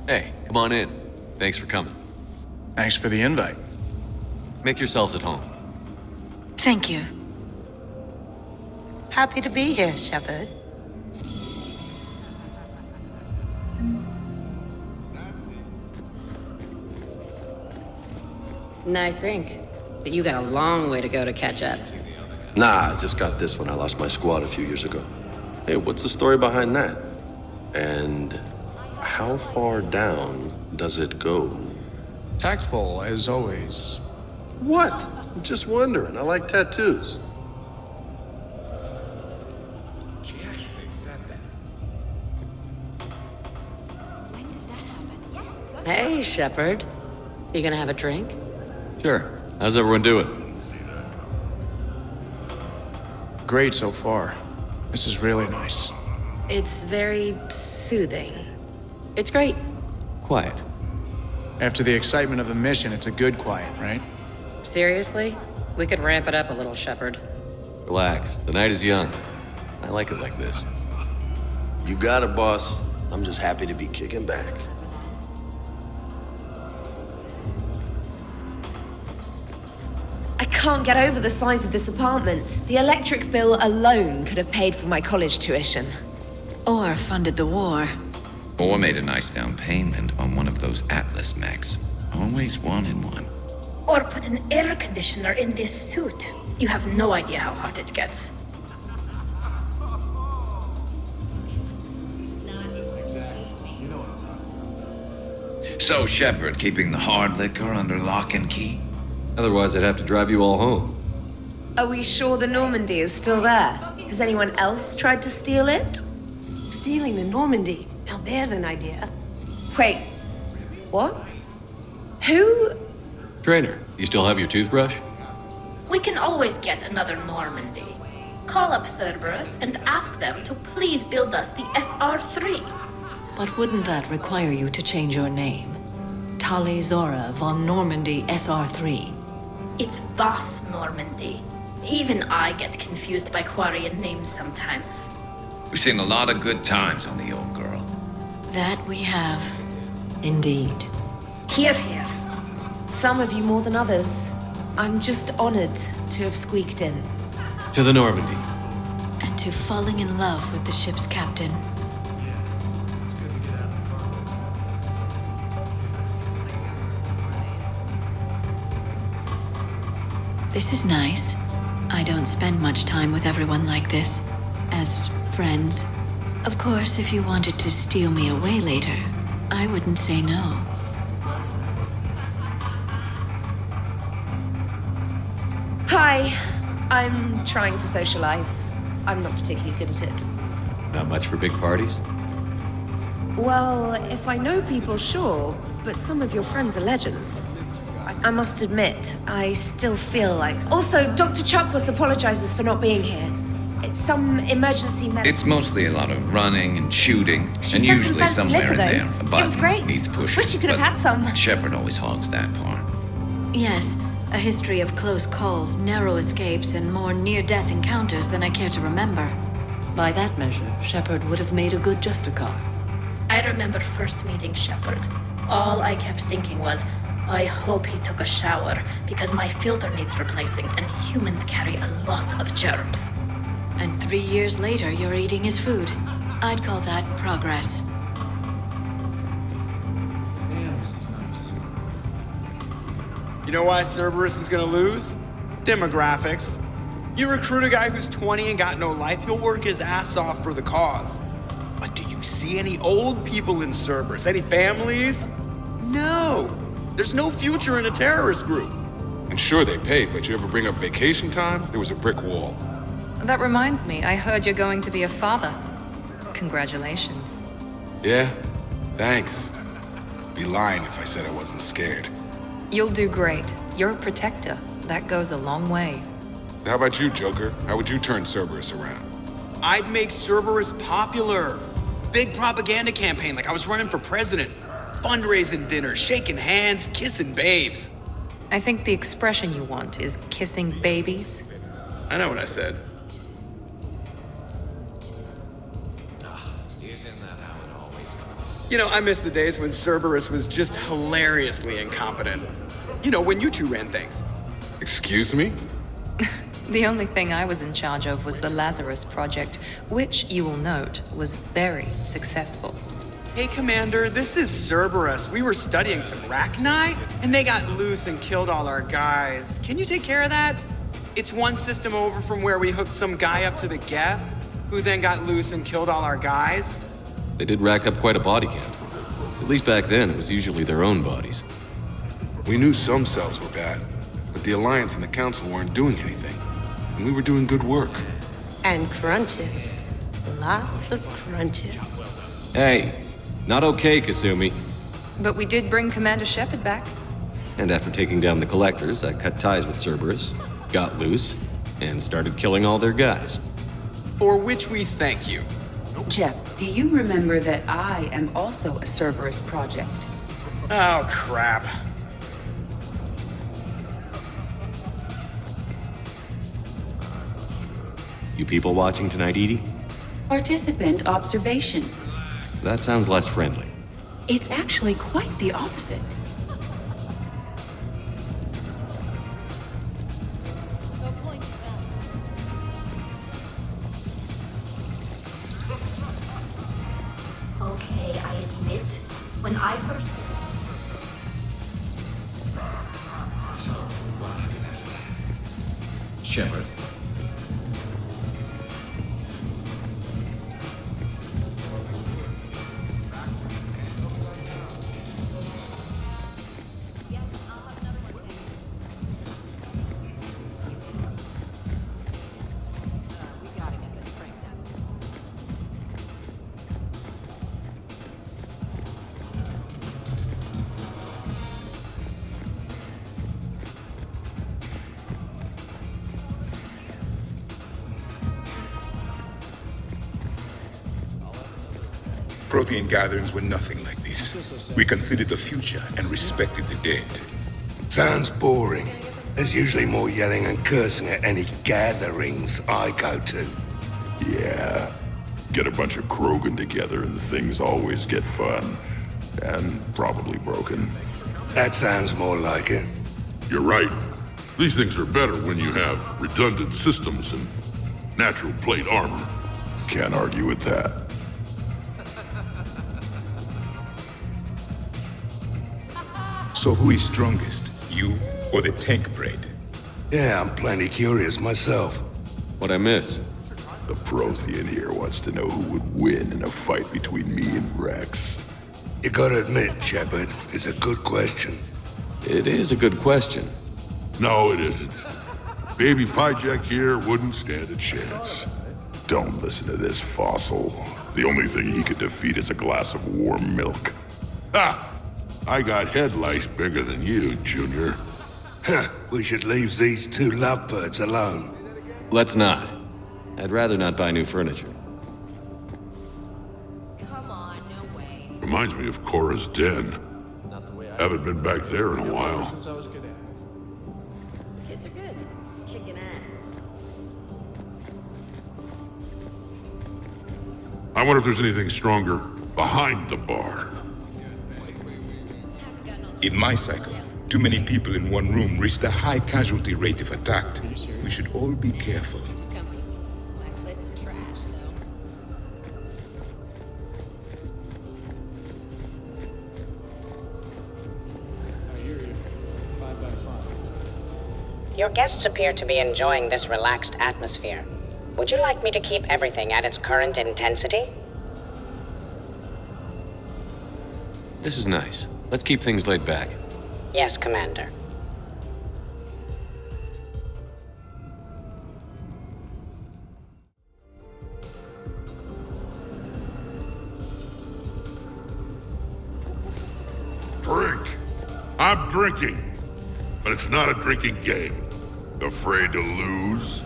Hey, come on in. Thanks for coming. Thanks for the invite. Make yourselves at home. Thank you. Happy to be here, Shepard. Nice ink. But you got a long way to go to catch up. Nah, I just got this when I lost my squad a few years ago. Hey, what's the story behind that? And how far down does it go? Tactful, as always. What? I'm just wondering. I like tattoos. Hey, Shepard. You gonna have a drink? Sure. How's everyone doing? Great so far. This is really nice. It's very soothing. It's great. Quiet. After the excitement of the mission, it's a good quiet, right? Seriously? We could ramp it up a little, Shepard. Relax. The night is young. I like it like this. You got it, boss. I'm just happy to be kicking back. I can't get over the size of this apartment. The electric bill alone could have paid for my college tuition. Or funded the war. Or made a nice down payment on one of those Atlas mechs. Always wanted one. Or put an air conditioner in this suit. You have no idea how hot it gets. So, Shepard, keeping the hard liquor under lock and key? Otherwise, I'd have to drive you all home. Are we sure the Normandy is still there? Has anyone else tried to steal it? Stealing the Normandy. Now there's an idea. Wait, what? Who? Trainer, you still have your toothbrush? We can always get another Normandy. Call up Cerberus and ask them to please build us the SR-3. But wouldn't that require you to change your name? Tali Zora von Normandy SR3. It's Voss Normandy. Even I get confused by Quarian names sometimes. We've seen a lot of good times on the old girl. That we have. Indeed. Here, here. Some of you more than others. I'm just honored to have squeaked in. To the Normandy. And to falling in love with the ship's captain. This is nice. I don't spend much time with everyone like this. As friends. Of course, if you wanted to steal me away later, I wouldn't say no. Hi, I'm trying to socialize. I'm not particularly good at it. Not much for big parties? Well, if I know people, sure, but some of your friends are legends. I must admit, I still feel like... Also, Dr. Chuckworth apologizes for not being here. It's some emergency medical... It's mostly a lot of running and shooting, She and sent some usually fancy somewhere liquor, in though. there, a It was button great. needs pushing. Wish you could have but had some. Shepard always hogs that part. Yes, a history of close calls, narrow escapes, and more near-death encounters than I care to remember. By that measure, Shepard would have made a good Justicar. I remember first meeting Shepard. All I kept thinking was, I hope he took a shower, because my filter needs replacing, and humans carry a lot of germs. And 3 years later, you're eating his food. I'd call that progress. You know why Cerberus is gonna lose? Demographics. You recruit a guy who's 20 and got no life, he'll work his ass off for the cause. But do you see any old people in Cerberus? Any families? No. There's no future in a terrorist group. And sure, they pay, but you ever bring up vacation time, there was a brick wall. That reminds me, I heard you're going to be a father. Congratulations. Yeah? Thanks. Be lying if I said I wasn't scared. You'll do great. You're a protector. That goes a long way. How about you, Joker? How would you turn Cerberus around? I'd make Cerberus popular. Big propaganda campaign like I was running for president. Fundraising dinners, shaking hands, kissing babes. I think the expression you want is kissing babies. I know what I said. You know, I miss the days when Cerberus was just hilariously incompetent. You know, when you two ran things. Excuse me? The only thing I was in charge of was the Lazarus Project, which, you will note, was very successful. Hey, Commander, this is Cerberus. We were studying some Rachni, and they got loose and killed all our guys. Can you take care of that? It's one system over from where we hooked some guy up to the Geth, who then got loose and killed all our guys. They did rack up quite a body count. At least back then, it was usually their own bodies. We knew some cells were bad, but the Alliance and the Council weren't doing anything. And we were doing good work. And crunches. Lots of crunches. Hey, not okay, Kasumi. But we did bring Commander Shepard back. And after taking down the Collectors, I cut ties with Cerberus, got loose, and started killing all their guys. For which we thank you. Jeff, do you remember that I am also a Cerberus project? Oh, crap. You people watching tonight, Edie? Participant observation. That sounds less friendly. It's actually quite the opposite. Okay, I admit, when I first... Shepard. Prothean gatherings were nothing like this. We considered the future and respected the dead. Sounds boring. There's usually more yelling and cursing at any gatherings I go to. Yeah. Get a bunch of Krogan together and things always get fun. And probably broken. That sounds more like it. You're right. These things are better when you have redundant systems and natural plate armor. Can't argue with that. So who is strongest, you or the tank bread? Yeah, I'm plenty curious myself. What'd I miss? The Prothean here wants to know who would win in a fight between me and Rex. You gotta admit, Shepard, it's a good question. It is a good question. No, it isn't. Baby Pyjak here wouldn't stand a chance. Don't listen to this fossil. The only thing he could defeat is a glass of warm milk. Ha! I got head lice bigger than you, Junior. Huh, we should leave these two lovebirds alone. Let's not. I'd rather not buy new furniture. Come on, no way. Reminds me of Cora's den. Haven't been back there in a while. Kids are good. Kicking ass. I wonder if there's anything stronger behind the bar. In my cycle, too many people in one room risk a high casualty rate if attacked. We should all be careful. Your guests appear to be enjoying this relaxed atmosphere. Would you like me to keep everything at its current intensity? This is nice. Let's keep things laid back. Yes, Commander. Drink. I'm drinking. But it's not a drinking game. Afraid to lose?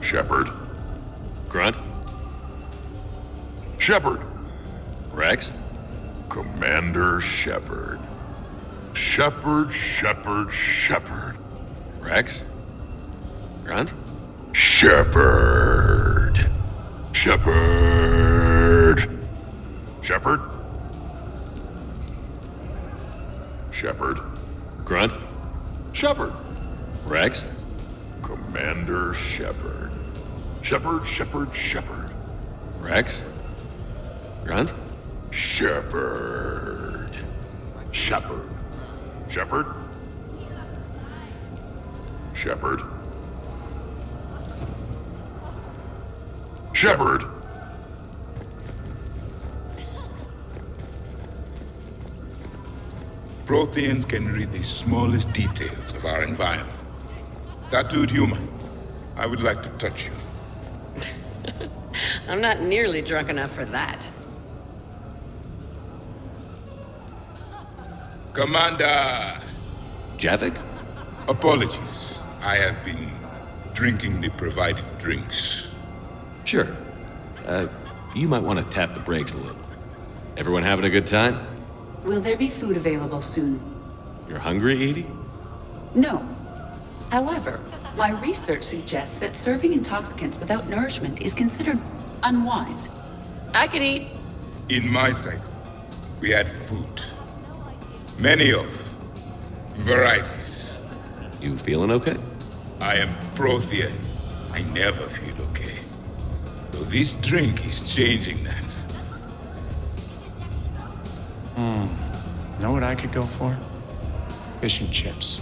Shepard. Grunt. Shepard. Rex. Commander Shepard. Shepard, Shepard, Shepard. Rex. Grunt. Shepard. Shepard. Shepard? Shepard. Grunt? Shepard. Rex? Commander Shepard. Shepard, Shepard, Shepard. Rex? Grunt? Shepard. Shepard. Shepard? Shepard. Shepard! Protheans can read the smallest details of our environment. Tattooed human, I would like to touch you. I'm not nearly drunk enough for that. Commander! Javik? Apologies. I have been drinking the provided drinks. Sure. You might want to tap the brakes a little. Everyone having a good time? Will there be food available soon? You're hungry, Edie? No. However, my research suggests that serving intoxicants without nourishment is considered unwise. I could eat. In my cycle, we had food. Many of varieties. You feeling okay? I am Prothean. I never feel okay. Though this drink is changing that. Know what I could go for? Fish and chips.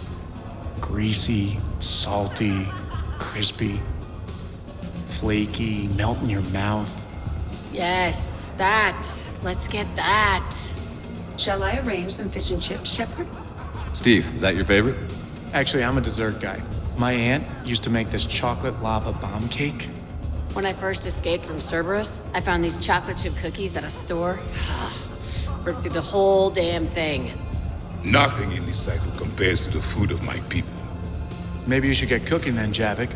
Greasy, salty, crispy, flaky, melt in your mouth. Yes, that. Let's get that. Shall I arrange some fish and chips, Shepard? Steve, is that your favorite? Actually, I'm a dessert guy. My aunt used to make this chocolate lava bomb cake. When I first escaped from Cerberus, I found these chocolate chip cookies at a store. Ripped through the whole damn thing. Nothing in this cycle compares to the food of my people. Maybe you should get cooking then, Javik.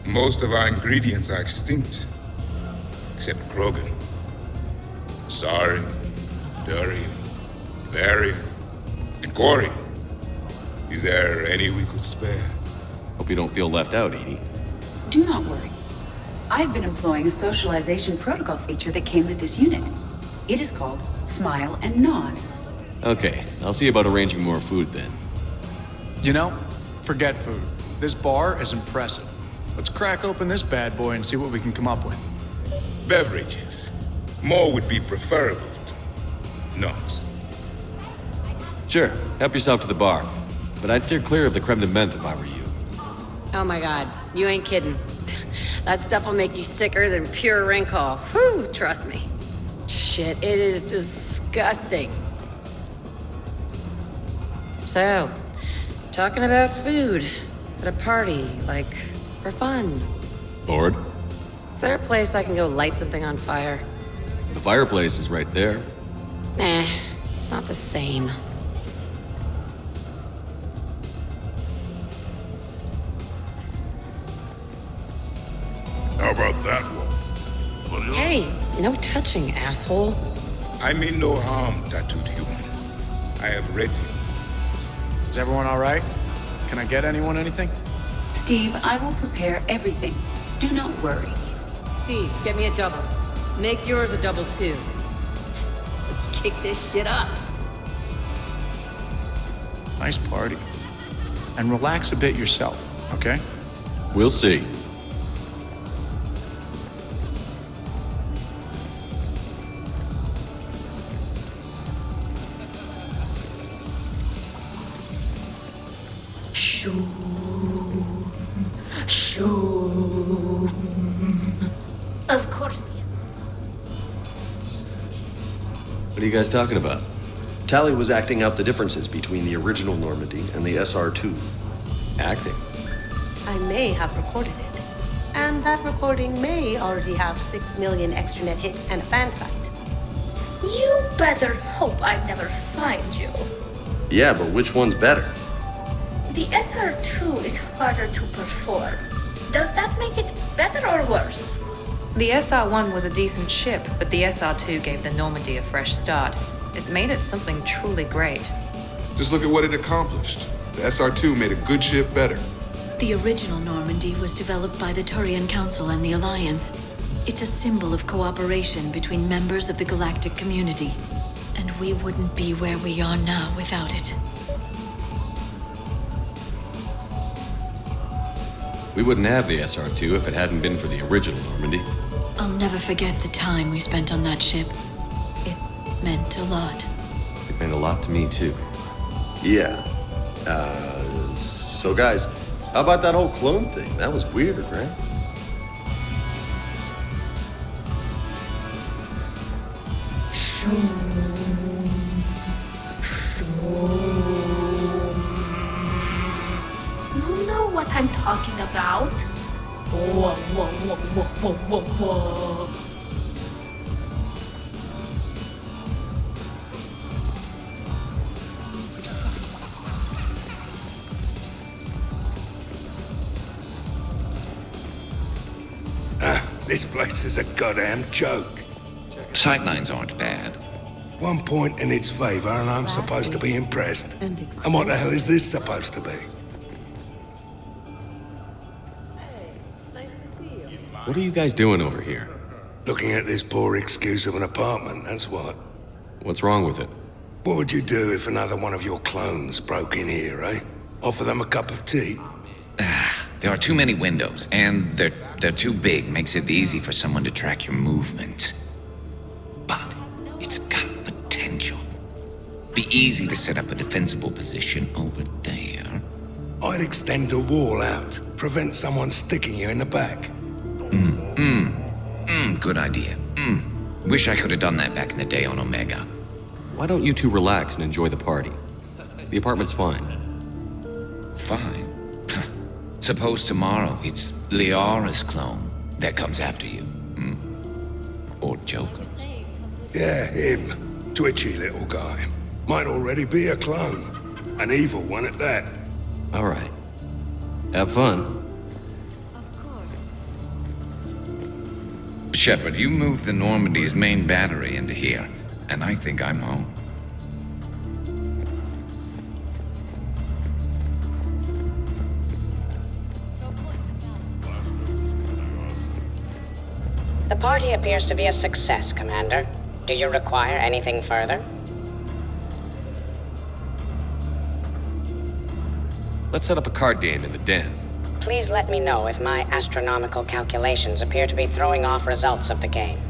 Most of our ingredients are extinct. Except Krogan. Sarin, Durian, Valerian, and Corey. Is there any we could spare? Hope you don't feel left out, Edie. Do not worry. I've been employing a socialization protocol feature that came with this unit. It is called Smile and Nod. Okay, I'll see about arranging more food then. You know, forget food. This bar is impressive. Let's crack open this bad boy and see what we can come up with. Beverages. More would be preferable to not. Sure, help yourself to the bar. But I'd steer clear of the creme de menthe if I were you. Oh my god, you ain't kidding. That stuff will make you sicker than pure wrinkle. Whew, trust me. Shit, it is disgusting. So, talking about food at a party, like, for fun. Bored? Is there a place I can go light something on fire? The fireplace is right there. Nah, it's not the same. How about that one? Hey, no touching, asshole. I mean no harm, tattooed human. I have read you. Is everyone all right? Can I get anyone anything? Steve, I will prepare everything. Do not worry. Steve, get me a double. Make yours a double too. Let's kick this shit up. Nice party. And relax a bit yourself, okay? We'll see. Of course. What are you guys talking about? Tally was acting out the differences between the original Normandy and the SR2. Acting? I may have recorded it. And that recording may already have 6 million extranet hits and a fan site. You better hope I never find you. Yeah, but which one's better? The SR2 is harder to perform. Does that make it better or worse? The SR-1 was a decent ship, but the SR-2 gave the Normandy a fresh start. It made it something truly great. Just look at what it accomplished. The SR2 made a good ship better. The original Normandy was developed by the Turian Council and the Alliance. It's a symbol of cooperation between members of the galactic community. And we wouldn't be where we are now without it. We wouldn't have the SR-2 if it hadn't been for the original Normandy. I'll never forget the time we spent on that ship. It meant a lot. It meant a lot to me, too. Yeah. So guys, how about that whole clone thing? That was weird, right? You know what I'm talking about? Whoa, whoa, whoa, whoa, whoa, whoa, whoa. This place is a goddamn joke. Sightlines aren't bad. One point in its favor and I'm supposed to be impressed. And what the hell is this supposed to be? What are you guys doing over here? Looking at this poor excuse of an apartment, that's what. What's wrong with it? What would you do if another one of your clones broke in here, eh? Offer them a cup of tea? There are too many windows, and they're too big. Makes it easy for someone to track your movements. But it's got potential. Be easy to set up a defensible position over there. I'd extend the wall out. Prevent someone sticking you in the back. Good idea. Wish I could have done that back in the day on Omega. Why don't you two relax and enjoy the party? The apartment's fine. Fine? Suppose tomorrow it's Liara's clone that comes after you. Or Joker's. Yeah, him. Twitchy little guy. Might already be a clone. An evil one at that. All right. Have fun. Shepard, you moved the Normandy's main battery into here, and I think I'm home. The party appears to be a success, Commander. Do you require anything further? Let's set up a card game in the den. Please let me know if my astronomical calculations appear to be throwing off results of the game.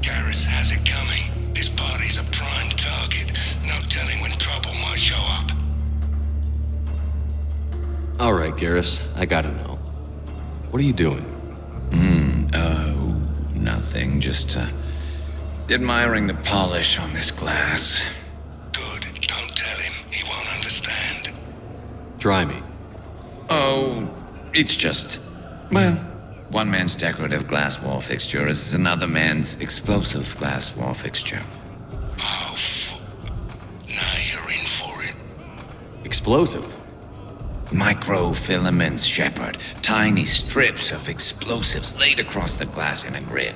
Garrus has it coming. This party's a prime target. No telling when trouble might show up. All right, Garrus, I gotta know. What are you doing? Nothing. Just, admiring the polish on this glass. Good. Don't tell him. He won't understand. Try me. Oh, it's just, well, one man's decorative glass wall fixture is another man's explosive glass wall fixture. Oh, now you're in for it. Explosive? Microfilaments, Shepard. Tiny strips of explosives laid across the glass in a grid.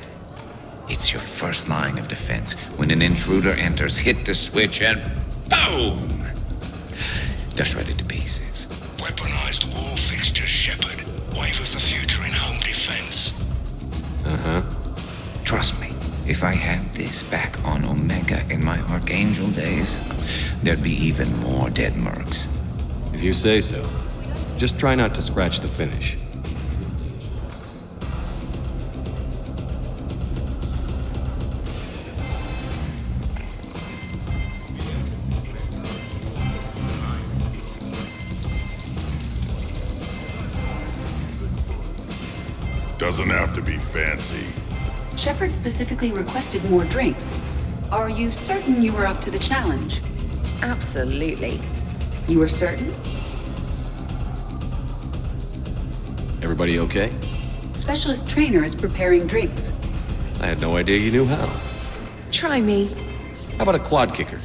It's your first line of defense. When an intruder enters, hit the switch and boom! They're shredded to pieces. Weaponized wall fixtures, Shepard. Wave of the future in home defense. Uh-huh. Trust me, if I had this back on Omega in my Archangel days, there'd be even more dead mercs. If you say so. Just try not to scratch the finish. Doesn't have to be fancy. Shepard specifically requested more drinks. Are you certain you were up to the challenge? Absolutely. You were certain? Everybody okay? Specialist trainer is preparing drinks. I had no idea you knew how. Try me. How about a quad kicker?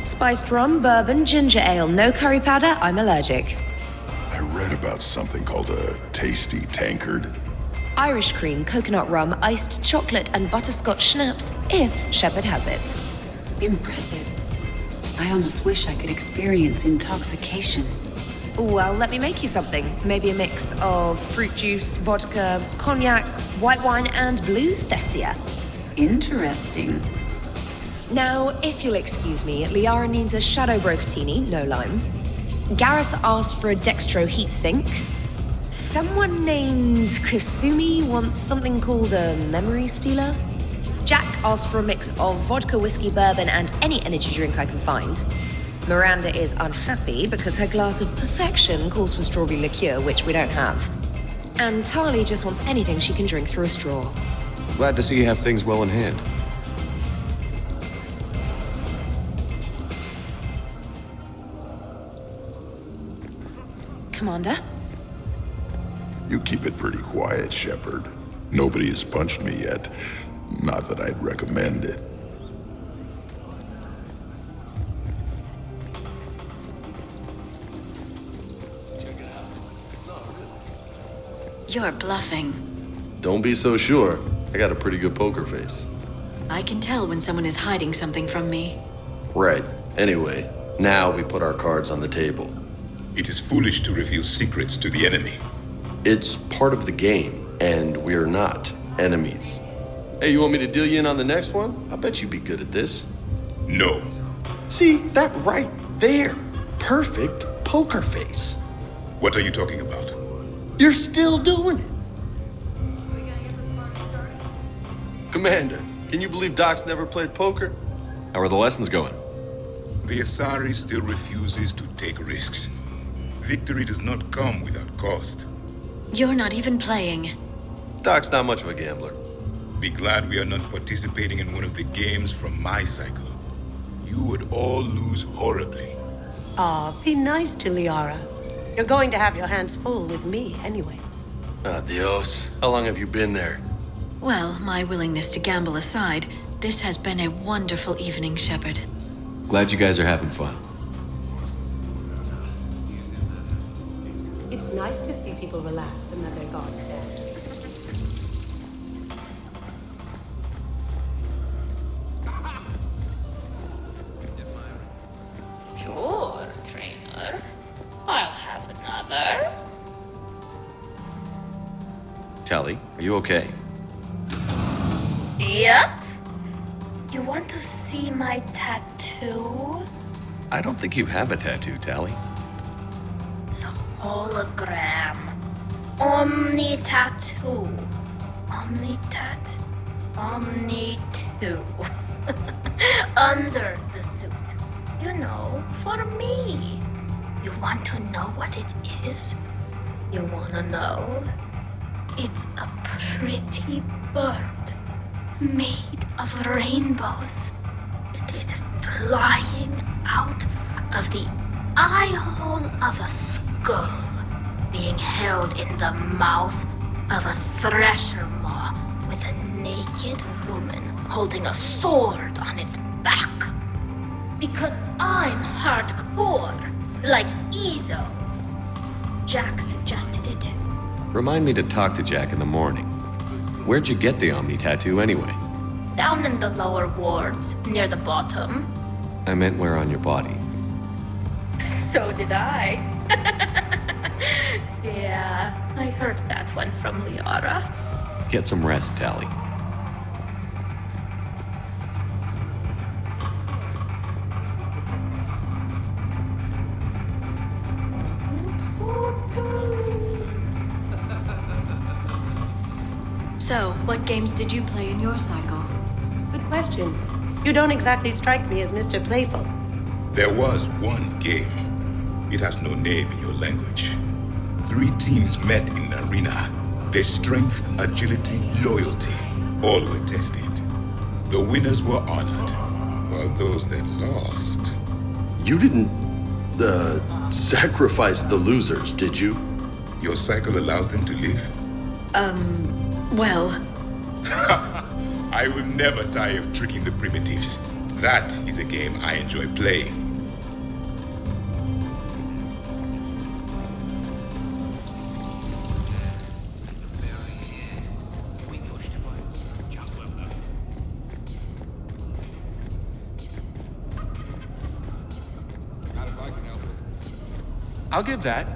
Spiced rum, bourbon, ginger ale, no curry powder, I'm allergic. I read about something called a tasty tankard. Irish cream, coconut rum, iced chocolate, and butterscotch schnapps, if Shepard has it. Impressive. I almost wish I could experience intoxication. Well, let me make you something. Maybe a mix of fruit juice, vodka, cognac, white wine, and blue Thessia. Interesting. Now, if you'll excuse me, Liara needs a Shadow Brocatini, no lime. Garrus asked for a Dextro heatsink. Someone named Kasumi wants something called a Memory Stealer. Jack asked for a mix of vodka, whiskey, bourbon, and any energy drink I can find. Miranda is unhappy because her glass of perfection calls for strawberry liqueur, which we don't have. And Tali just wants anything she can drink through a straw. Glad to see you have things well in hand. Commander? You keep it pretty quiet, Shepard. Nobody has punched me yet. Not that I'd recommend it. You're bluffing. Don't be so sure. I got a pretty good poker face. I can tell when someone is hiding something from me. Right. Anyway, now we put our cards on the table. It is foolish to reveal secrets to the enemy. It's part of the game, and we're not enemies. Hey, you want me to deal you in on the next one? I bet you'd be good at this. No. See, that right there. Perfect poker face. What are you talking about? You're still doing it. Commander, can you believe Doc's never played poker? How are the lessons going? The Asari still refuses to take risks. Victory does not come without cost. You're not even playing. Doc's not much of a gambler. Be glad we are not participating in one of the games from my cycle. You would all lose horribly. Aw, be nice to Liara. You're going to have your hands full with me anyway. Adios. How long have you been there? Well, my willingness to gamble aside, this has been a wonderful evening, Shepard. Glad you guys are having fun. It's nice to see people relax and let their guards down. Sure, trainer. I'll have another. Tali, are you okay? Yep. You want to see my tattoo? I don't think you have a tattoo, Tali. It's a hologram. Omni tattoo. Omni tat. Omni 2. Under the suit. You know, for me. You want to know what it is? You wanna know? It's a pretty bird made of rainbows. It is flying out of the eye hole of a skull, being held in the mouth of a thresher maw with a naked woman holding a sword on its back. Because I'm hardcore, like Ezo. Jack suggested it. Remind me to talk to Jack in the morning. Where'd you get the Omni tattoo anyway? Down in the lower wards, near the bottom. I meant where on your body. So did I. Yeah, I heard that one from Liara. Get some rest, Tali. So, what games did you play in your cycle? Good question. You don't exactly strike me as Mr. Playful. There was one game. It has no name in your language. 3 teams met in an arena. Their strength, agility, loyalty, all were tested. The winners were honored, while those that lost... You didn't, sacrifice the losers, did you? Your cycle allows them to live? Well... I will never tire of tricking the primitives. That is a game I enjoy playing. I'll give that.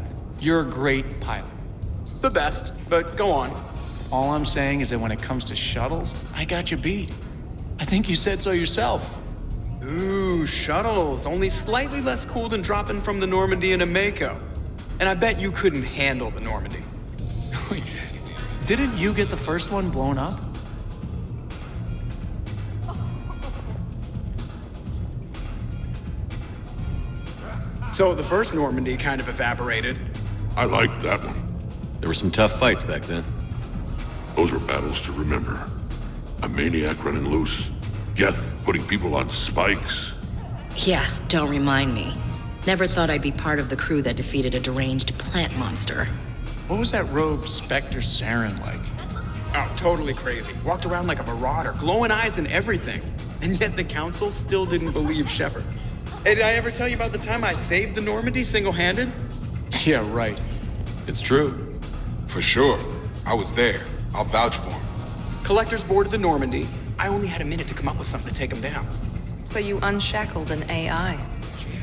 You're a great pilot. The best, but go on. All I'm saying is that when it comes to shuttles, I got you beat. I think you said so yourself. Ooh, shuttles. Only slightly less cool than dropping from the Normandy into Mako. And I bet you couldn't handle the Normandy. Didn't you get the first one blown up? So the first Normandy kind of evaporated. I liked that one. There were some tough fights back then. Those were battles to remember. A maniac running loose. Geth putting people on spikes. Yeah, don't remind me. Never thought I'd be part of the crew that defeated a deranged plant monster. What was that rogue Spectre Saren like? Oh, totally crazy. Walked around like a marauder, glowing eyes and everything. And yet the council still didn't believe Shepard. Hey, did I ever tell you about the time I saved the Normandy single-handed? Yeah, right. It's true. For sure. I was there. I'll vouch for him. Collectors boarded the Normandy. I only had a minute to come up with something to take them down. So you unshackled an AI.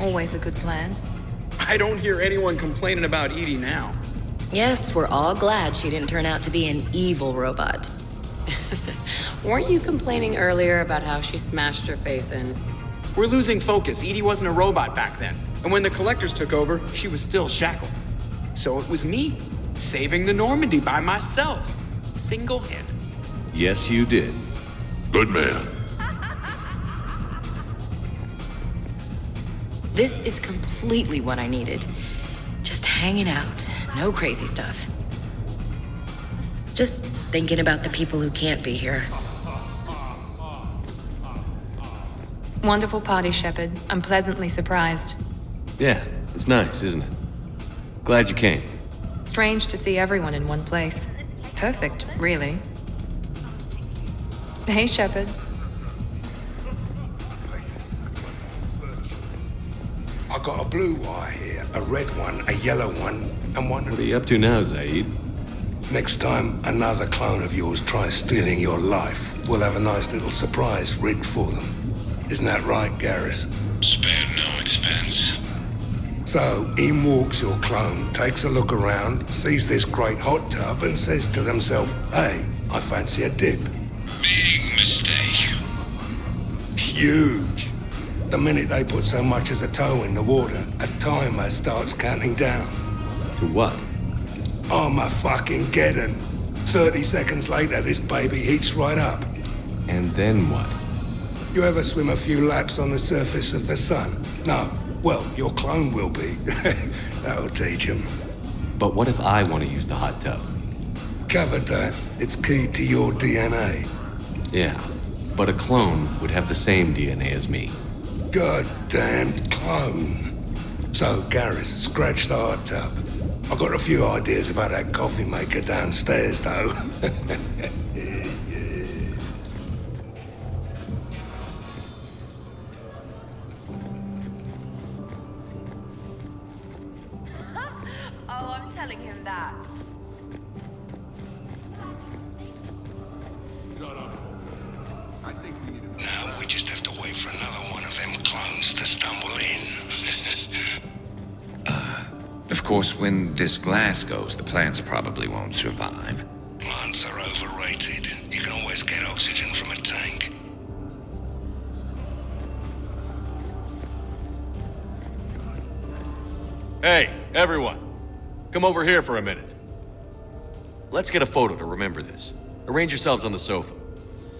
Always a good plan. I don't hear anyone complaining about Edie now. Yes, we're all glad she didn't turn out to be an evil robot. Weren't you complaining earlier about how she smashed her face in? We're losing focus. Edie wasn't a robot back then. And when the Collectors took over, she was still shackled. So it was me, saving the Normandy by myself. Single-handed. Yes, you did. Good man. This is completely what I needed. Just hanging out. No crazy stuff. Just thinking about the people who can't be here. Wonderful party, Shepard. I'm pleasantly surprised. Yeah, it's nice, isn't it? Glad you came. Strange to see everyone in one place. Perfect, really. Hey, Shepard. I got a blue wire here, a red one, a yellow one, and one... What are you up to now, Zaid? Next time another clone of yours tries stealing your life, we'll have a nice little surprise rigged for them. Isn't that right, Garrus? Spare no expense. So, in walks your clone, takes a look around, sees this great hot tub, and says to themselves, hey, I fancy a dip. Big mistake. Huge. The minute they put so much as a toe in the water, a timer starts counting down. To what? Armageddon. 30 seconds later, this baby heats right up. And then what? You ever swim a few laps on the surface of the sun? No. Well, your clone will be. That'll teach him. But what if I want to use the hot tub? Covered that. It's key to your DNA. Yeah, but a clone would have the same DNA as me. Goddamn clone. So, Garrus, scratch the hot tub. I've got a few ideas about that coffee maker downstairs, though. Oh, I'm telling him that. Now we just have to wait for another one of them clones to stumble in. Of course, when this glass goes, the plants probably won't survive. Plants are overrated. You can always get oxygen from a tank. Hey, everyone. Come over here for a minute. Let's get a photo to remember this. Arrange yourselves on the sofa.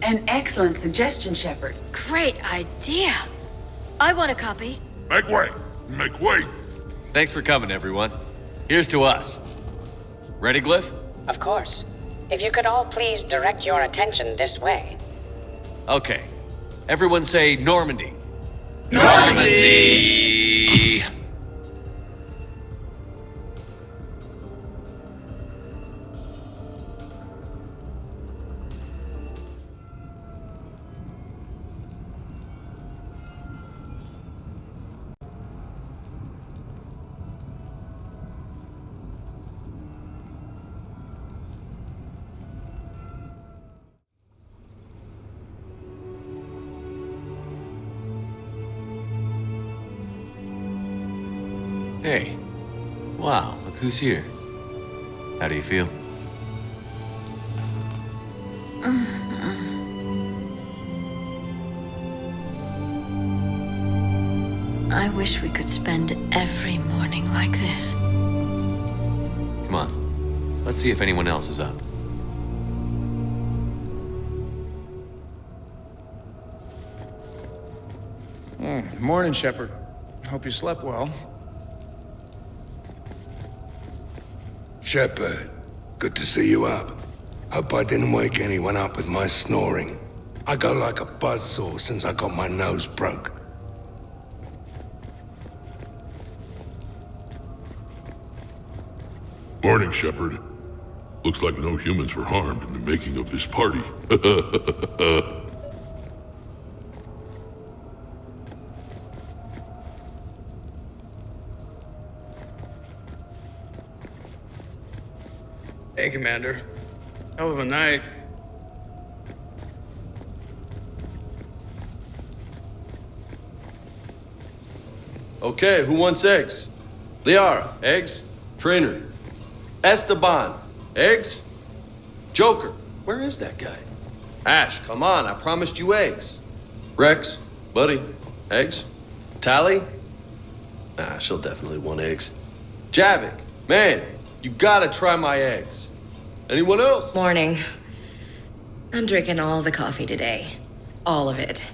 An excellent suggestion, Shepard. Great idea. I want a copy. Make way! Make way! Thanks for coming, everyone. Here's to us. Ready, Glyph? Of course. If you could all please direct your attention this way. Okay. Everyone say Normandy. Normandy! Hey, Wow, look who's here. How do you feel? I wish we could spend every morning like this. Come on. Let's see if anyone else is up. Morning, Shepard. Hope you slept well. Shepard, good to see you up. Hope I didn't wake anyone up with my snoring. I go like a buzzsaw since I got my nose broke. Morning, Shepard. Looks like no humans were harmed in the making of this party. Hey, Commander. Hell of a night. Okay, who wants eggs? Liara, eggs? Trainer. Esteban, eggs? Joker, where is that guy? Ash, come on, I promised you eggs. Rex, buddy, eggs? Tally? Nah, she'll definitely want eggs. Javik, man, you gotta try my eggs. Anyone else? Morning. I'm drinking all the coffee today. All of it.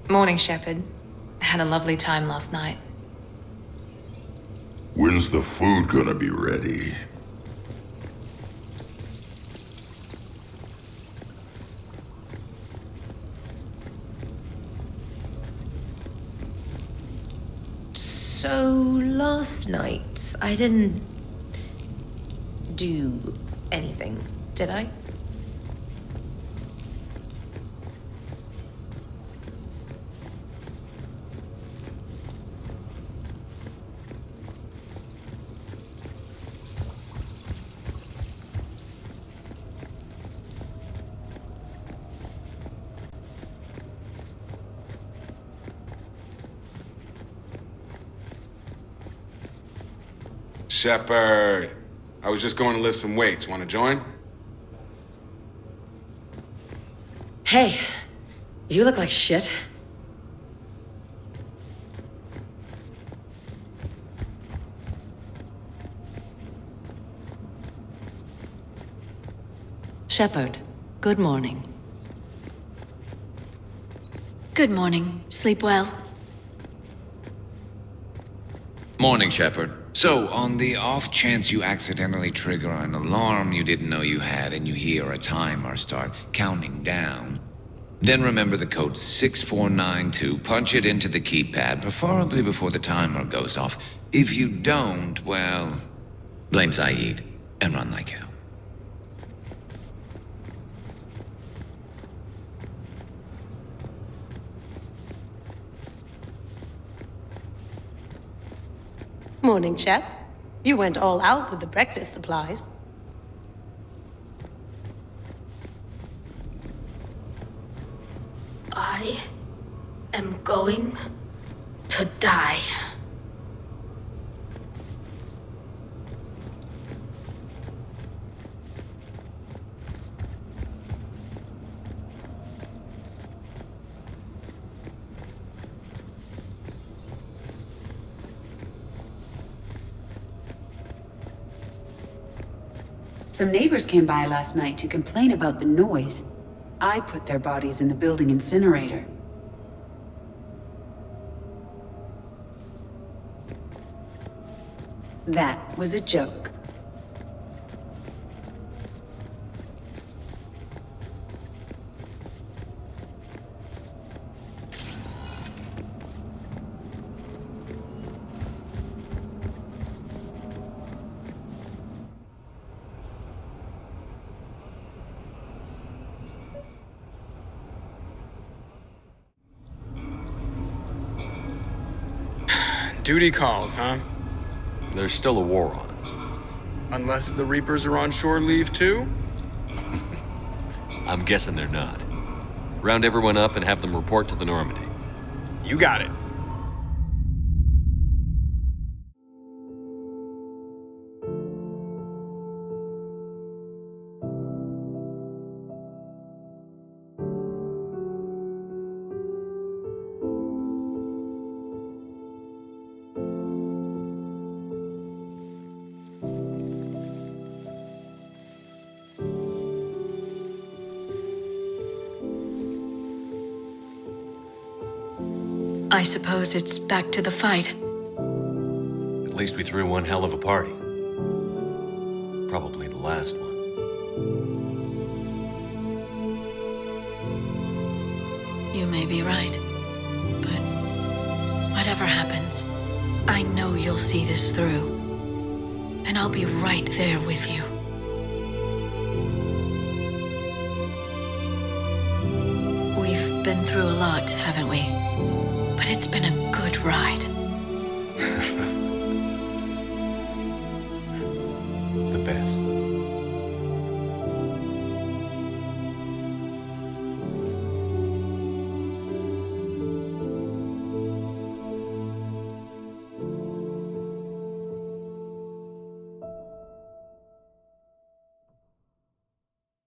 Morning, Shepard. Had a lovely time last night. When's the food gonna be ready? So, last night, I didn't do anything, did I? Shepard, I was just going to lift some weights. Want to join? Hey, you look like shit. Shepard, good morning. Good morning. Sleep well? Morning, Shepard. So, on the off chance you accidentally trigger an alarm you didn't know you had and you hear a timer start counting down, then remember the code 6492, punch it into the keypad, preferably before the timer goes off. If you don't, well, blame Saeed and run like hell. Morning, Shep. You went all out with the breakfast supplies. I am going to die. Some neighbors came by last night to complain about the noise. I put their bodies in the building incinerator. That was a joke. Duty calls, huh? There's still a war on. Unless the Reapers are on shore leave too? I'm guessing they're not. Round everyone up and have them report to the Normandy. You got it. I suppose it's back to the fight. At least we threw one hell of a party. Probably the last one. You may be right. But whatever happens, I know you'll see this through. And I'll be right there with you. We've been through a lot, haven't we? But it's been a good ride.